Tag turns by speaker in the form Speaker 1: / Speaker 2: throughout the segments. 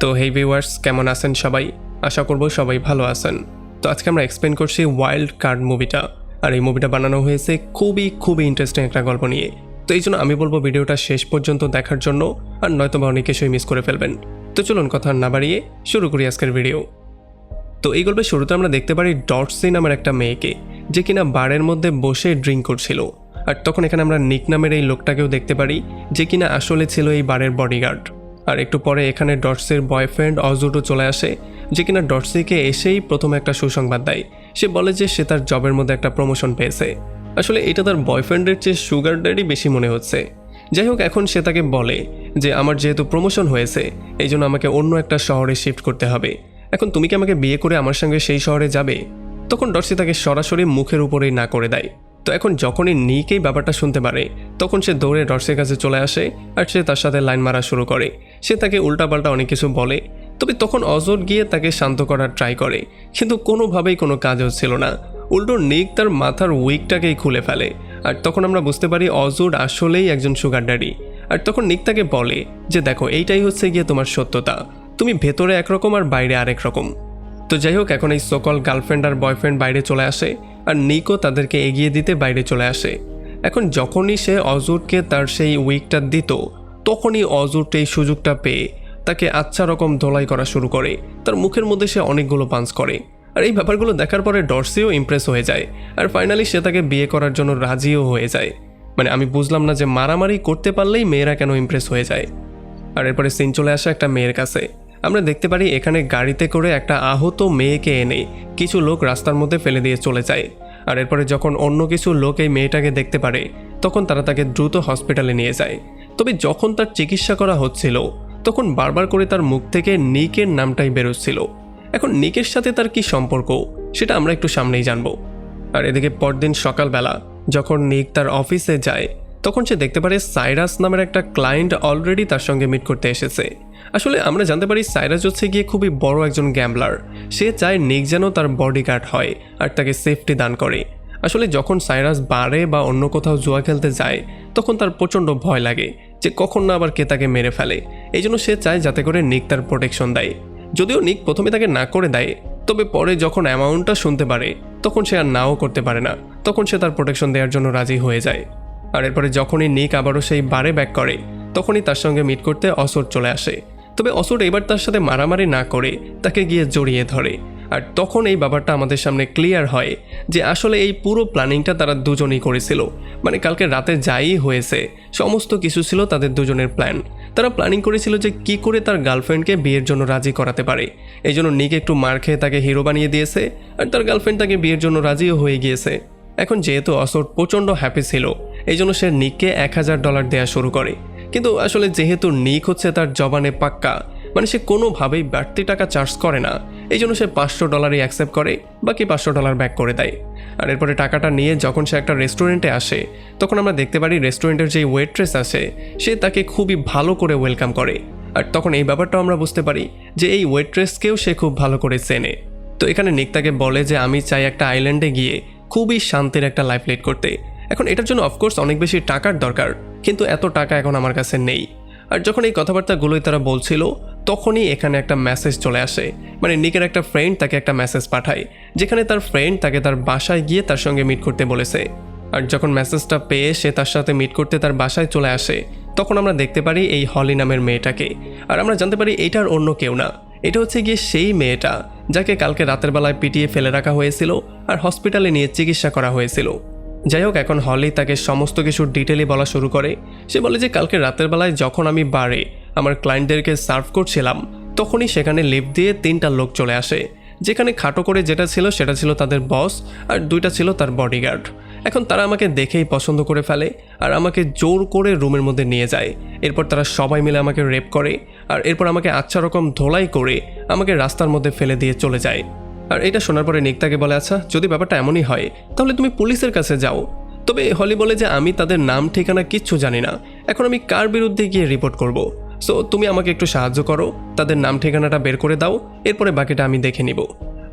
Speaker 1: তো হেই ভিউয়ার্স, কেমন আছেন সবাই? আশা করব সবাই ভালো আছেন। তো আজকে আমরা এক্সপ্লেন করছি ওয়াইল্ড কার্ড মুভিটা। আর এই মুভিটা বানানো হয়েছে খুবই ইন্টারেস্টিং একটা গল্প নিয়ে। তো এই জন্য আমি বলবো ভিডিওটা শেষ পর্যন্ত দেখার জন্য, আর নয়তো বা অনেক কিছুই মিস করে ফেলবেন। তো চলুন কথা না বাড়িয়ে শুরু করি আজকের ভিডিও। তো এই গল্পের শুরুতে আমরা দেখতে পারি ডটসি নামের একটা মেয়েকে, যে কিনা বারের মধ্যে বসে ড্রিঙ্ক করছিল। আর তখন এখানে আমরা নিক নামের এই লোকটাকেও দেখতে পারি, যে কিনা আসলে ছিল এই বারের বডিগার্ড। আর একটু পরে এখানে ডটসির বয়ফ্রেন্ড অজুডও চলে আসে, যে কিনা ডটসিকে এসেই প্রথমে একটা সুসংবাদ দেয়। সে বলে যে সে তার জবের মধ্যে একটা প্রমোশন পেয়েছে। আসলে এটা তার বয়ফ্রেন্ডের চেয়ে সুগার ড্যাডি বেশি মনে হচ্ছে। যাই হোক, এখন সে তাকে বলে যে আমার যেহেতু প্রমোশন হয়েছে, এই জন্য আমাকে অন্য একটা শহরে শিফট করতে হবে। এখন তুমি কি আমাকে বিয়ে করে আমার সঙ্গে সেই শহরে যাবে? তখন ডটসি তাকে সরাসরি মুখের উপরেই না করে দেয়। তো এখন যখনই নিক এই ব্যাপারটা শুনতে পারে, তখন সে দৌড়ে ডটসির কাছে চলে আসে আর সে তার সাথে লাইন মারা শুরু করে। সে তাকে উল্টাপাল্টা অনেক কিছু বলে, তবে তখন অজর গিয়ে তাকে শান্ত করার ট্রাই করে, কিন্তু কোনোভাবেই কোনো কাজ হচ্ছিল না। উল্টো নিক তার মাথার উইকটাকেই খুলে ফেলে। আর তখন আমরা বুঝতে পারি অজর আসলেই একজন সুগার ড্যাডি। আর তখন নিক তাকে বলে যে দেখো, এইটাই হচ্ছে গিয়ে তোমার সত্যতা, তুমি ভেতরে একরকম আর বাইরে আরেক রকম। তো যাই হোক, এখন এই সকল গার্লফ্রেন্ড আর বয়ফ্রেন্ড বাইরে চলে আসে, আর নিকও তাদেরকে এগিয়ে দিতে বাইরে চলে আসে। এখন যখনই সে অজুরকে তার সেই উইকটা দিত, তখনই অজুরটা এই সুযোগটা পেয়ে তাকে আচ্ছা রকম ধোলাই করা শুরু করে। তার মুখের মধ্যে সে অনেকগুলো পাঞ্চ করে। আর এই ব্যাপারগুলো দেখার পরে ডটসিও ইমপ্রেস হয়ে যায়, আর ফাইনালি সে তাকে বিয়ে করার জন্য রাজিও হয়ে যায়। মানে আমি বুঝলাম না যে মারামারি করতে পারলেই মেয়েরা কেন ইমপ্রেস হয়ে যায়। আর এরপরে সিন চলে আসে একটা মেয়ের কাছে। আমরা দেখতে পারি এখানে গাড়িতে করে একটা আহত মেয়েকে এনে কিছু লোক রাস্তার মধ্যে ফেলে দিয়ে চলে যায়। আর এরপরে যখন অন্য কিছু লোক এই মেয়েটাকে দেখতে পারে, তখন তারা তাকে দ্রুত হসপিটালে নিয়ে যায়। তবে যখন তার চিকিৎসা করা হচ্ছিল, তখন বারবার করে তার মুখ থেকে নিকের নামটাই বেরোচ্ছিল। এখন নিকের সাথে তার কি সম্পর্ক, সেটা আমরা একটু সামনেই জানবো। আর এদিকে পরদিন সকালবেলা যখন নিক তার অফিসে যায়, তখন সে দেখতে পারে সাইরাস নামের একটা ক্লায়েন্ট অলরেডি তার সঙ্গে মিট করতে এসেছে। আসলে আমরা জানতে পারি সাইরাস হচ্ছে গিয়ে খুবই বড় একজন গ্যাম্বলার। সে চায় নিক যেন তার বডিগার্ড হয় আর তাকে সেফটি দান করে। আসলে যখন সাইরাস বারে বা অন্য কোথাও জুয়া খেলতে যায়, তখন তার প্রচণ্ড ভয় লাগে যে কখন না আবার কে তাকে মেরে ফেলে। এই জন্য সে চায় যাতে করে নিক তার প্রোটেকশন দেয়। যদিও নিক প্রথমে তাকে না করে দেয়, তবে পরে যখন অ্যামাউন্টটা শুনতে পারে, তখন সে আর নাও করতে পারে না। তখন সে তার প্রোটেকশন দেওয়ার জন্য রাজি হয়ে যায়। আর এরপরে যখনই নিক আবারও সেই বারে ব্যাক করে, তখনই তার সঙ্গে মিট করতে অসুর চলে আসে। তবে অসুর এবার তার সাথে মারামারি না করে তাকে গিয়ে জড়িয়ে ধরে। আর তখন এই ব্যাপারটা আমাদের সামনে ক্লিয়ার হয় যে আসলে এই পুরো প্ল্যানিংটা তারা দুজনেই করেছিল। মানে কালকে রাতে যাই হয়েছে, সমস্ত কিছু ছিল তাদের দুজনের প্ল্যান। তারা প্ল্যানিং করেছিল যে কি করে তার গার্লফ্রেন্ডকে বিয়ের জন্য রাজি করাতে পারে। এই জন্য নিক একটু মার খেয়ে তাকে হিরো বানিয়ে দিয়েছে, আর তার গার্লফ্রেন্ড তাকে বিয়ের জন্য রাজিও হয়ে গিয়েছে। এখন যেহেতু অসর প্রচণ্ড হ্যাপি ছিল, এই জন্য সে নিককে $1000 দেওয়া শুরু করে। কিন্তু আসলে যেহেতু নিক হচ্ছে তার জবানে পাক্কা, মানে সে কোনোভাবেই বাড়তি টাকা চার্জ করে না, এই জন্য সে $500 অ্যাকসেপ্ট করে, বাকি $500 ব্যাক করে দেয়। আর এরপরে টাকাটা নিয়ে যখন সে একটা রেস্টুরেন্টে আসে, তখন আমরা দেখতে পারি রেস্টুরেন্টের যেই ওয়েট্রেস আছে, সে তাকে খুবই ভালো করে ওয়েলকাম করে। আর তখন এই ব্যাপারটাও আমরা বুঝতে পারি যে এই ওয়েট্রেসকেও সে খুব ভালো করে চেনে। তো এখানে নিক তাকে বলে যে আমি চাই একটা আইল্যান্ডে গিয়ে খুবই শান্তির একটা লাইফ লিড করতে। এখন এটার জন্য অফকোর্স অনেক বেশি টাকার দরকার, কিন্তু এত টাকা এখন আমার কাছে নেই। আর যখন এই কথাবার্তাগুলোই তারা বলছিল, তখনই এখানে একটা মেসেজ চলে আসে। মানে নিকের একটা ফ্রেন্ড তাকে একটা মেসেজ পাঠায়, যেখানে তার ফ্রেন্ড তাকে তার বাসায় গিয়ে তার সঙ্গে মিট করতে বলেছে। আর যখন মেসেজটা পেয়ে সে তার সাথে মিট করতে তার বাসায় চলে আসে, তখন আমরা দেখতে পারি এই হলি নামের মেয়েটাকে। আর আমরা জানতে পারি এটার অন্য কেউ না, এটা হচ্ছে গিয়ে সেই মেয়েটা যাকে কালকে রাতের বেলায় পিটিয়ে ফেলে রাখা হয়েছিল আর হসপিটালে নিয়ে চিকিৎসা করা হয়েছিল। যাই হোক, এখন হলি তাকে সমস্ত কিছু ডিটেইলে বলা শুরু করে। সে বলে যে কালকে রাতের বেলায় যখন আমি বারে আমার ক্লায়েন্টদেরকে সার্ভ করছিলাম, তখনই সেখানে লিফট দিয়ে 3টা লোক চলে আসে। যেখানে খাটো করে যেটা ছিল সেটা ছিল তাদের বস, আর 2টা ছিল তার বডিগার্ড। এখন তারা আমাকে দেখেই পছন্দ করে ফেলে আর আমাকে জোর করে রুমের মধ্যে নিয়ে যায়। এরপর তারা সবাই মিলে আমাকে রেপ করে, আর এরপর আমাকে আচ্ছা রকম ধোলাই করে আমাকে রাস্তার মধ্যে ফেলে দিয়ে চলে যায়। আর এটা শোনার পরে নিক তাকে বলে, আচ্ছা যদি ব্যাপারটা এমনই হয় তাহলে তুমি পুলিশের কাছে যাও। তবে হলি বলে যে আমি তাদের নাম ঠিকানা কিচ্ছু জানি না, এখন আমি কার বিরুদ্ধে গিয়ে রিপোর্ট করব। সো তুমি আমাকে একটু সাহায্য করো, তাদের নাম ঠিকানাটা বের করে দাও, এরপরে বাকিটা আমি দেখে নিব।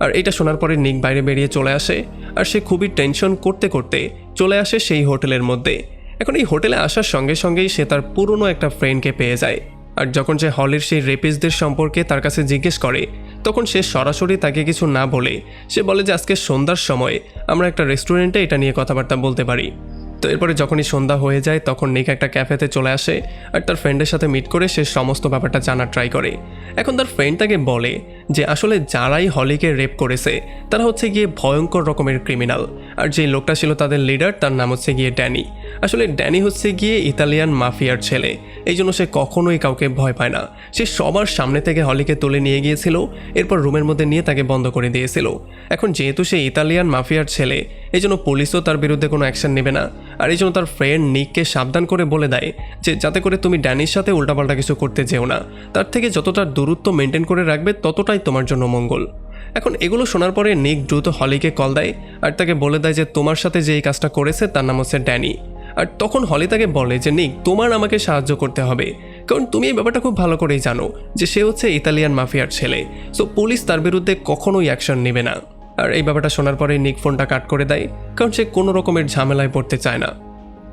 Speaker 1: আর এটা শোনার পরে নিক বাইরে বেরিয়ে চলে আসে, আর সে খুবই টেনশন করতে করতে চলে আসে সেই হোটেলের মধ্যে। এখন এই হোটেলে আসার সঙ্গে সঙ্গেই সে তার পুরনো একটা ফ্রেন্ডকে পেয়ে যায়। আর যখন সে হলির সেই রেপিস্টদের সম্পর্কে তার কাছে জিজ্ঞেস করে তখন সে সরাসরি তাকে কিছু না বলে সে বলে যে আজকে সন্ধ্যার সময় আমরা একটা রেস্টুরেন্টে এটা নিয়ে কথাবার্তা বলতে পারি। তো এরপরে যখনই সন্ধ্যা হয়ে যায় তখন নিক একটা ক্যাফেতে চলে আসে আর তার ফ্রেন্ডের সাথে মিট করে সে সমস্ত ব্যাপারটা জানার ট্রাই করে। এখন তার ফ্রেন্ড তাকে বলে যে আসলে যারাই হলিকে রেপ করেছে তারা হচ্ছে গিয়ে ভয়ঙ্কর রকমের ক্রিমিনাল, আর যে লোকটা ছিল তাদের লিডার তার নাম হচ্ছে গিয়ে ড্যানি। আসলে ড্যানি হচ্ছে গিয়ে ইতালিয়ান মাফিয়ার ছেলে, এই জন্য সে কখনোই কাউকে ভয় পায় না। সে সবার সামনে থেকে হলিকে তুলে নিয়ে গিয়েছিল, এরপর রুমের মধ্যে নিয়ে তাকে বন্ধ করে দিয়েছিল। এখন যেহেতু সে ইতালিয়ান মাফিয়ার ছেলে এই জন্য পুলিশও তার বিরুদ্ধে কোনো অ্যাকশন নেবে না, আর এই জন্য তার ফ্রেন্ড নিককে সাবধান করে বলে দেয় যে যাতে করে তুমি ড্যানির সাথে উল্টাপাল্টা কিছু করতে যেও না, তার থেকে যতটা দূরত্ব মেনটেন করে রাখবে ততটাই তোমার জন্য মঙ্গল। এখন এগুলো শোনার পরে নিক দ্রুত হলিকে কল দেয় আর তাকে বলে দেয় যে তোমার সাথে যে এই কাজটা করেছে তার নাম হচ্ছে ড্যানি। আর তখন হলি তাকে বলে যে নিক তোমার আমাকে সাহায্য করতে হবে, কারণ তুমি এই ব্যাপারটা খুব ভালো করেই জানো যে সে হচ্ছে ইতালিয়ান মাফিয়ার ছেলে, সো পুলিশ তার বিরুদ্ধে কখনোই অ্যাকশন নেবে না। আর এই ব্যাপারটা শোনার পরে নিক ফোনটা কাট করে দেয়, কারণ সে কোনো রকমের ঝামেলায় পড়তে চায় না।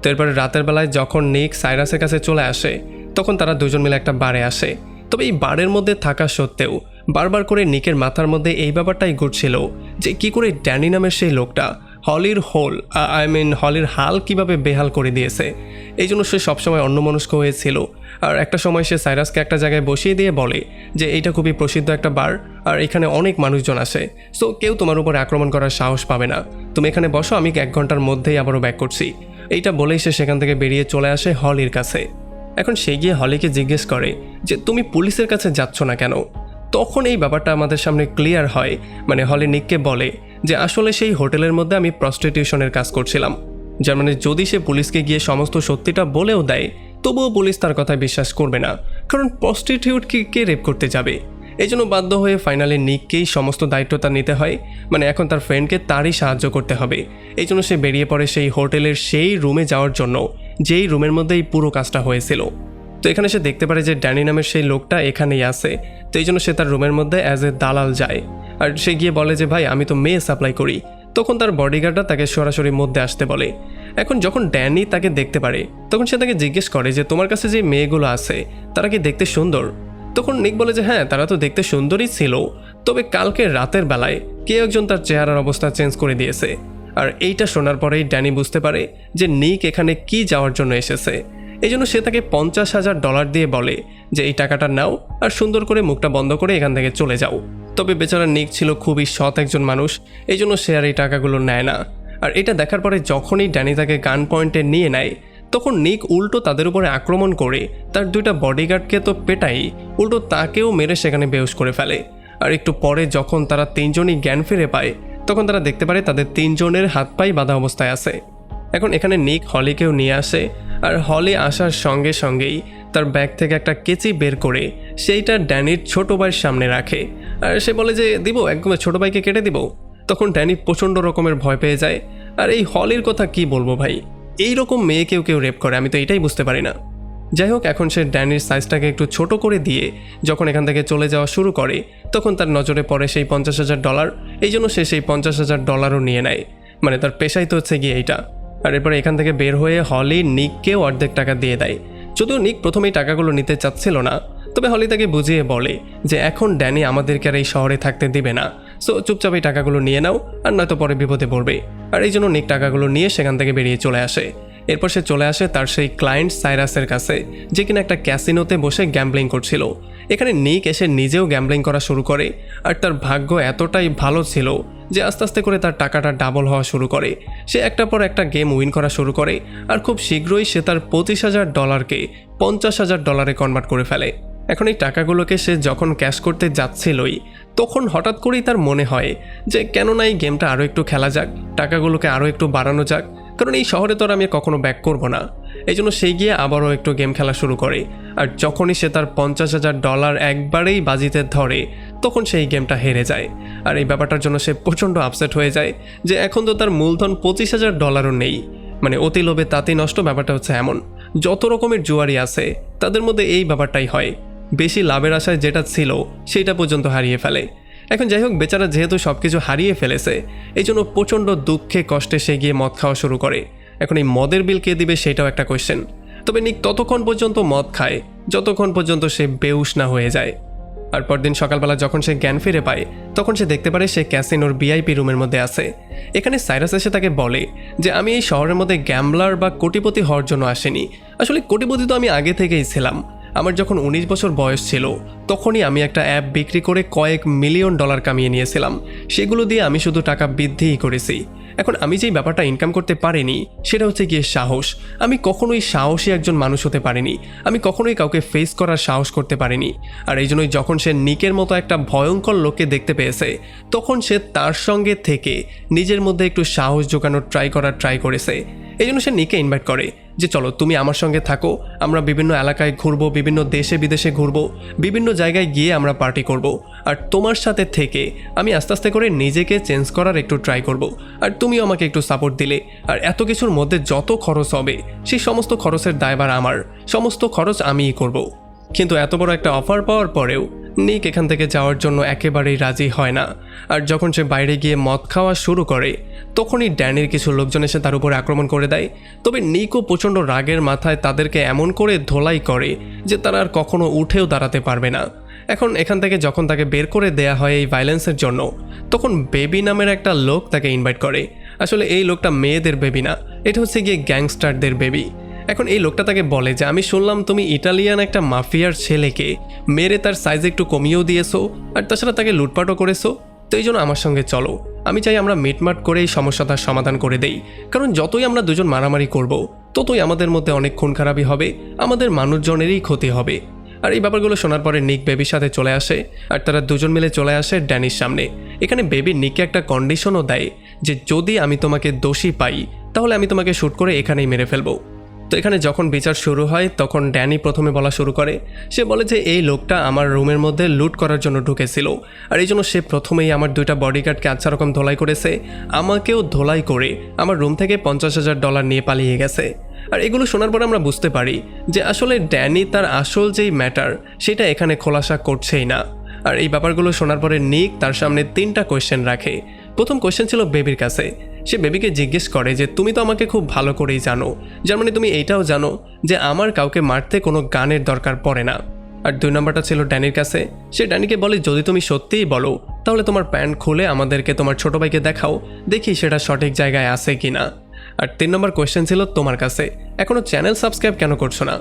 Speaker 1: তো এরপরে রাতের বেলায় যখন নিক সাইরাসের কাছে চলে আসে তখন তারা দুজন মিলে একটা বারে আসে। তবে এই বারের মধ্যে থাকা সত্ত্বেও বারবার করে নিকের মাথার মধ্যে এই ব্যাপারটাই ঘুরছিল যে কি করে ড্যানি নামের সেই লোকটা হলির হলির হাল কিভাবে বেহাল করে দিয়েছে। এই জন্য সে সবসময় অন্যমনস্ক হয়েছিল। আর একটা সময় সে সাইরাসকে একটা জায়গায় বসিয়ে দিয়ে বলে যে এইটা খুবই প্রসিদ্ধ একটা বার আর এখানে অনেক মানুষজন আসে, সো কেউ তোমার উপর আক্রমণ করার সাহস পাবে না, তুমি এখানে বসো, আমি 1 ঘন্টার মধ্যেই আবারও ব্যাক করছি। এইটা বলেই সে সেখান থেকে বেরিয়ে চলে আসে হলির কাছে। এখন সে গিয়ে হলিকে জিজ্ঞেস করে যে তুমি পুলিশের কাছে যাচ্ছ না কেন। তখন এই ব্যাপারটা আমাদের সামনে ক্লিয়ার হয়, হলি নিককে বলে যে আসলে সেই হোটেলের মধ্যে আমি প্রস্টিটিউশনের কাজ করছিলাম, যার যদি সে পুলিশকে গিয়ে সমস্ত সত্যিটা বলেও দেয় তবুও পুলিশ তার কথায় বিশ্বাস করবে না, কারণ প্রস্টিটিউটকে কে রেপ করতে যাবে। এই জন্য বাধ্য হয়ে ফাইনালি নিককেই সমস্ত দায়িত্বটা নিতে হয়, এখন তার ফ্রেন্ডকে তারই সাহায্য করতে হবে। এই জন্য সে বেরিয়ে পড়ে সেই হোটেলের সেই রুমে যাওয়ার জন্য যেই রুমের মধ্যেই পুরো কাজটা হয়েছিল। তো এখানে সে দেখতে পারে যে ড্যানি নামের সেই লোকটা এখানেই আছে, তো এই জন্য সে তার রুমের মধ্যে অ্যাজ এ দালাল যায় আর সে গিয়ে বলে যে ভাই আমি তো মেয়ে সাপ্লাই করি। তখন তার বডিগার্ডরা তাকে সরাসরি মধ্যে আসতে বলে। এখন যখন ড্যানি তাকে দেখতে পারে তখন সে তাকে জিজ্ঞেস করে যে তোমার কাছে যে মেয়েগুলো আছে তারা কি দেখতে সুন্দর। তখন নিক বলে যে হ্যাঁ তারা তো দেখতে সুন্দরই ছিল, তবে কালকে রাতের বেলায় কেউ একজন তার চেহারার অবস্থা চেঞ্জ করে দিয়েছে। আর এইটা শোনার পরেই ড্যানি বুঝতে পারে যে নিক এখানে কি যাওয়ার জন্য এসেছে। এই জন্য সে তাকে $50,000 দিয়ে বলে যে এই টাকাটা নাও আর সুন্দর করে মুখটা বন্ধ করে এখান থেকে চলে যাও। তবে বেচারা নিক ছিল খুবই সৎ একজন মানুষ, এই জন্য সে আর এই টাকাগুলো নেয় না। আর এটা দেখার পরে যখনই ড্যানি তাকে গান পয়েন্টে নিয়ে নেয় তখন নিক উল্টো তাদের উপরে আক্রমণ করে তার 2টা বডিগার্ডকে তো পেটাই উল্টো তাকেও মেরে সেখানে বেহুশ করে ফেলে। আর একটু পরে যখন তারা 3 জনই জ্ঞান ফিরে পায় তখন তারা দেখতে পারে তাদের 3 জনের হাত পাই বাঁধা অবস্থায় আছে। এখন এখানে নিক হলিকেও নিয়ে আসে আর হলি আসার সঙ্গে সঙ্গেই তার ব্যাগ থেকে একটা কেচি বের করে সেইটা ড্যানির ছোট ভাইয়ের সামনে রাখে আর সে বলে যে দিব একদম ছোট ভাইকে কেটে দিব। তখন ড্যানি প্রচণ্ড রকমের ভয় পেয়ে যায়। আর এই হলির কথা কি বলবো ভাই, এই রকম মেয়ে কেউ রেপ করে আমি তো এটাই বুঝতে পারি না। যাই হোক এখন সে ড্যানির সাইজটাকে একটু ছোট করে দিয়ে যখন এখান থেকে চলে যাওয়া শুরু করে তখন তার নজরে পড়ে সেই $50,000, এই জন্য সে সেই $50,000ও নিয়ে নেয়। তার পেশাই তো হচ্ছে গিয়ে এইটা। আর এরপরে এখান থেকে বের হয়ে হলি নিককেও অর্ধেক টাকা দিয়ে দেয়। যদিও নিক প্রথমেই টাকাগুলো নিতে চাচ্ছিল না, তবে হলি তাকে বুঝিয়ে বলে যে এখন ড্যানি আমাদেরকে আর এই শহরে থাকতে দিবে না, সো চুপচাপ এই টাকাগুলো নিয়ে নাও আর নয়তো পরে বিপদে পড়বে। আর এই জন্য নিক টাকাগুলো নিয়ে সেখান থেকে বেরিয়ে চলে আসে। এরপর সে চলে আসে তার সেই ক্লায়েন্ট সাইরাসের কাছে যে কিনা একটা ক্যাসিনোতে বসে গ্যাম্বলিং করছিল। এখানে নিক এসে নিজেও গ্যাম্বলিং করা শুরু করে আর তার ভাগ্য এতটাই ভালো ছিল যে আস্তে আস্তে করে তার টাকাটা ডাবল হওয়া শুরু করে। সে একটার পর একটা গেম উইন করা শুরু করে আর খুব শীঘ্রই সে তার $25,000কে $50,000 কনভার্ট করে ফেলে। এখন এই টাকাগুলোকে সে যখন ক্যাশ করতে যাচ্ছিলই তখন হঠাৎ করেই তার মনে হয় যে কেন না এই গেমটা আরও একটু খেলা যাক, টাকাগুলোকে আরও একটু বাড়ানো যাক, কারণ এই শহরে তো আর আমি কখনো ব্যাক করব না। এই জন্য সে গিয়ে আবারও একটু গেম খেলা শুরু করে আর যখনই সে তার $50,000 একবারেই বাজিতে ধরে তখন সেই গেমটা হেরে যায়। আর এই ব্যাপারটার জন্য সে প্রচণ্ড আপসেট হয়ে যায় যে এখন তো তার মূলধন $25,000ও নেই। অতি লোভে তাতেই নষ্ট, ব্যাপারটা হচ্ছে এমন। যত রকমের জুয়ারি আছে তাদের মধ্যে এই ব্যাপারটাই হয়, বেশি লাভের আশায় যেটা ছিল সেটা পর্যন্ত হারিয়ে ফেলে। এখন যাই হোক বেচারা যেহেতু সব কিছু হারিয়ে ফেলেছে এই জন্য প্রচণ্ড দুঃখে কষ্টে সে গিয়ে মদ খাওয়া শুরু করে। এখন এই মদের বিল কে দিবে সেটাও একটা কোয়েশ্চেন। তবে নিক ততক্ষণ পর্যন্ত মদ খায় যতক্ষণ পর্যন্ত সে বেহুশ না হয়ে যায়। আর পরদিন সকালবেলা যখন সে জ্ঞান ফিরে পায় তখন সে দেখতে পারে সে ক্যাসিনোর ভিআইপি রুমের মধ্যে আছে। এখানে সাইরাস এসে তাকে বলে যে আমি এই শহরের মধ্যে গ্যাম্বলার বা কোটিপতি হওয়ার জন্য আসিনি, আসলে কোটিপতি তো আমি আগে থেকেই ছিলাম। আমার যখন 19 বছর বয়স ছিল তখনই আমি একটা অ্যাপ বিক্রি করে কয়েক মিলিয়ন ডলার কামিয়ে নিয়েছিলাম, সেগুলো দিয়ে আমি শুধু টাকা বৃদ্ধিই করেছি। এখন আমি যেই ব্যাপারটা ইনকাম করতে পারিনি সেটা হচ্ছে গিয়ে সাহস। আমি কখনোই সাহসী একজন মানুষ হতে পারিনি, আমি কখনোই কাউকে ফেস করার সাহস করতে পারিনি। আর এই জন্যই যখন সে নিকের মতো একটা ভয়ঙ্কর লোককে দেখতে পেয়েছে তখন সে তার সঙ্গে থেকে নিজের মধ্যে একটু সাহস জোগানোর ট্রাই করেছে। এই জন্য সে নিকে ইনভাইট করে যে চলো তুমি আমার সঙ্গে থাকো, আমরা বিভিন্ন এলাকায় ঘুরবো, বিভিন্ন দেশে বিদেশে ঘুরবো, বিভিন্ন জায়গায় গিয়ে আমরা পার্টি করব। আর তোমার সাথে থেকে আমি আস্তে আস্তে করে নিজেকে চেঞ্জ করার একটু ট্রাই করব, আর তুমিও আমাকে একটু সাপোর্ট দিলে। আর এত কিছুর মধ্যে যত খরচ হবে সেই সমস্ত খরচের দায়ভার আমার, সমস্ত খরচ আমিই করব। কিন্তু এত বড় একটা অফার পাওয়ার পরেও নিক এখান থেকে যাওয়ার জন্য একেবারেই রাজি হয় না। আর যখন সে বাইরে গিয়ে মদ খাওয়া শুরু করে তখনই ড্যানির কিছু লোকজন এসে তার উপর আক্রমণ করে দেয়। তবে নিকও প্রচণ্ড রাগের মাথায় তাদেরকে এমন করে ধোলাই করে যে তারা আর কখনো উঠেও দাঁড়াতে পারবে না। এখন এখান থেকে যখন তাকে বের করে দেয়া হয় এই ভায়োলেন্সের জন্য তখন বেবি নামের একটা লোক তাকে ইনভাইট করে। আসলে এই লোকটা মেয়েদের বেবি না, এটা হচ্ছে গিয়ে গ্যাংস্টারদের বেবি। এখন এই লোকটা তাকে বলে যে আমি শুনলাম তুমি ইটালিয়ান একটা মাফিয়ার ছেলেকে মেরে তার সাইজ একটু কমিয়েও দিয়েছো, আর তাছাড়া তাকে লুটপাটও করেছো, তো এই জন্য আমার সঙ্গে চলো, আমি চাই আমরা মিটমাট করে এই সমস্যাটার সমাধান করে দেই। কারণ যতই আমরা দুজন মারামারি করব ততই আমাদের মধ্যে অনেক খুন খারাপি হবে, আমাদের মানুষজনেরই ক্ষতি হবে। আর এই ব্যাপারগুলো শোনার পরে নিক বেবির সাথে চলে আসে আর তারা দুজন মিলে চলে আসে ড্যানির সামনে। এখানে বেবি নিককে একটা কন্ডিশনও দেয় যে যদি আমি তোমাকে দোষী পাই তাহলে আমি তোমাকে শ্যুট করে এখানেই মেরে ফেলবো। তো এখানে যখন বিচার শুরু হয় তখন ড্যানি প্রথমে বলা শুরু করে, সে বলে যে এই লোকটা আমার রুমের মধ্যে লুট করার জন্য ঢুকেছিল, আর এই জন্য সে প্রথমেই আমার 2টা বডিগার্ডকে আচ্ছা রকম ধোলাই করেছে, আমাকেও ধোলাই করে আমার রুম থেকে $50,000 নিয়ে পালিয়ে গেছে। আর এগুলো শোনার পর আমরা বুঝতে পারি যে আসলে ড্যানি তার আসল যেই ম্যাটার সেটা এখানে খোলাসা করছেই না। আর এই ব্যাপারগুলো শোনার পরে নিক তার সামনে 3টা কোয়েশ্চেন রাখে। প্রথম কোয়েশ্চেন ছিল বেবির কাছে। সে বেবিকে জিজ্ঞেস করে যে তুমি তো আমাকে খুব ভালো করেই জানো, যার মানে তুমি এইটাও জানো যে আমার কাউকে মারতে কোনো গানের দরকার পড়ে না। আর 2 নম্বরটা ছিল ড্যানির কাছে। সে ড্যানিকে বলে যদি তুমি সত্যিই বলো তাহলে তোমার প্যান্ট খুলে আমাদেরকে তোমার ছোট ভাইকে দেখাও, দেখি সেটা সঠিক জায়গায় আছে কিনা। আর 3 নম্বর কোয়েশ্চেন ছিল তোমার কাছে, এখনও চ্যানেল সাবস্ক্রাইব কেন করছো না।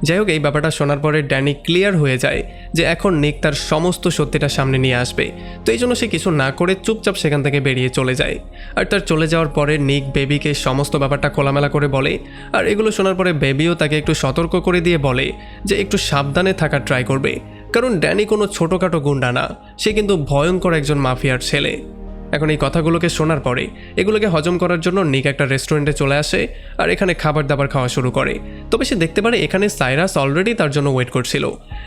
Speaker 1: যাই হোক, এই ব্যাপারটা শোনার পরে ড্যানি ক্লিয়ার হয়ে যায় যে এখন নিক তার সমস্ত সত্যিটা সামনে নিয়ে আসবে। তো এই জন্য সে কিছু না করে চুপচাপ সেখান থেকে বেরিয়ে চলে যায়। আর তার চলে যাওয়ার পরে নিক বেবিকে সমস্ত ব্যাপারটা খোলামেলা করে বলে। আর এগুলো শোনার পরে বেবিও তাকে একটু সতর্ক করে দিয়ে বলে যে একটু সাবধানে থাকার ট্রাই করবে, কারণ ড্যানি কোনো ছোটোখাটো গুন্ডা না, সে কিন্তু ভয়ঙ্কর একজন মাফিয়ার ছেলে। এখন এই কথাগুলোকে শোনার পরে এগুলোকে হজম করার জন্য নিক একটা রেস্টুরেন্টে চলে আসে আর এখানে খাবার দাবার খাওয়া শুরু করে। তবে সে দেখতে পারে এখানে সাইরাস অলরেডি তার জন্য ওয়েট করছিল,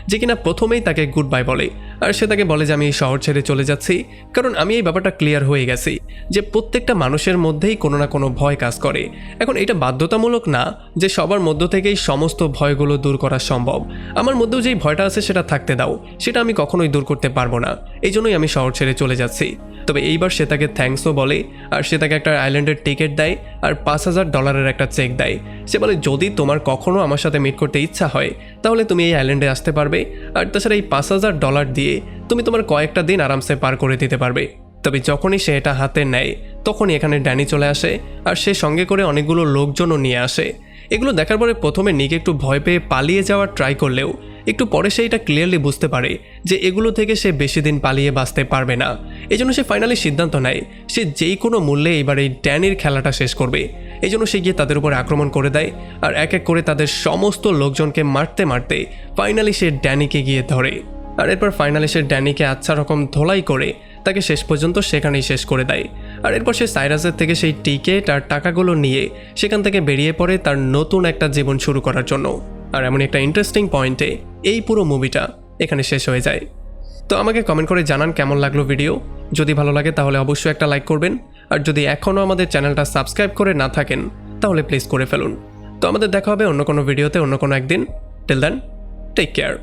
Speaker 1: যে কিনা প্রথমেই তাকে গুড বাই বলে। আর সে তাকে বলে যে আমি এই শহর ছেড়ে চলে যাচ্ছি, কারণ আমি এই ব্যাপারটা ক্লিয়ার হয়ে গেছি যে প্রত্যেকটা মানুষের মধ্যেই কোনো না কোনো ভয় কাজ করে। এখন এটা বাধ্যতামূলক না যে সবার মধ্য থেকেই সমস্ত ভয়গুলো দূর করা সম্ভব। আমার মধ্যেও যেই ভয়টা আছে সেটা থাকতে দাও, সেটা আমি কখনোই দূর করতে পারবো না, এই জন্যই আমি শহর ছেড়ে চলে যাচ্ছি। তবে এইবার সে তাকে থ্যাঙ্কসও বলে আর সে তাকে একটা আইল্যান্ডের টিকিট দেয় আর $5,000 একটা চেক দেয়। সে বলে যদি তোমার কখনও আমার সাথে মিট করতে ইচ্ছা হয় তাহলে তুমি এই আইল্যান্ডে আসতে পারবে, আর তাছাড়া এই $5,000 দিয়ে তুমি তোমার কয়েকটা দিন আরামসে পার করে দিতে পারবে। তবে যখনই সে এটা হাতে নেয় তখনই এখানে ড্যানি চলে আসে আর সে সঙ্গে করে অনেকগুলো লোকজনও নিয়ে আসে। এগুলো দেখার পরে প্রথমে নিক একটু ভয় পেয়ে পালিয়ে যাওয়ার ট্রাই করলেও একটু পরে সে এটা ক্লিয়ারলি বুঝতে পারে যে এগুলো থেকে সে বেশি দিন পালিয়ে বাঁচতে পারবে না। এই জন্য সে ফাইনালি সিদ্ধান্ত নেয় সে যেই কোনো মূল্যে এবার এই ড্যানির খেলাটা শেষ করবে। এই জন্য সে গিয়ে তাদের উপর আক্রমণ করে দেয় আর এক এক করে তাদের সমস্ত লোকজনকে মারতে মারতে ফাইনালি সে ড্যানিকে গিয়ে ধরে। আর এরপর ফাইনালি সে ড্যানিকে আচ্ছা রকম ধোলাই করে তাকে শেষ পর্যন্ত সেখানেই শেষ করে দেয়। আর এরপর সে সাইরাসের থেকে সেই টিকিট আর টাকাগুলো নিয়ে সেখান থেকে বেরিয়ে পড়ে তার নতুন একটা জীবন শুরু করার জন্য। আর এমন একটা ইন্টারেস্টিং পয়েন্টে এই পুরো মুভিটা এখানে শেষ হয়ে যায়। তো আমাকে কমেন্ট করে জানান কেমন লাগলো ভিডিও। যদি ভালো লাগে তাহলে অবশ্যই একটা লাইক করবেন, আর যদি এখনও আমাদের চ্যানেলটা সাবস্ক্রাইব করে না থাকেন তাহলে প্লিজ করে ফেলুন। তো আমাদের দেখা হবে অন্য কোনো ভিডিওতে অন্য কোনো একদিন। Till then, take care.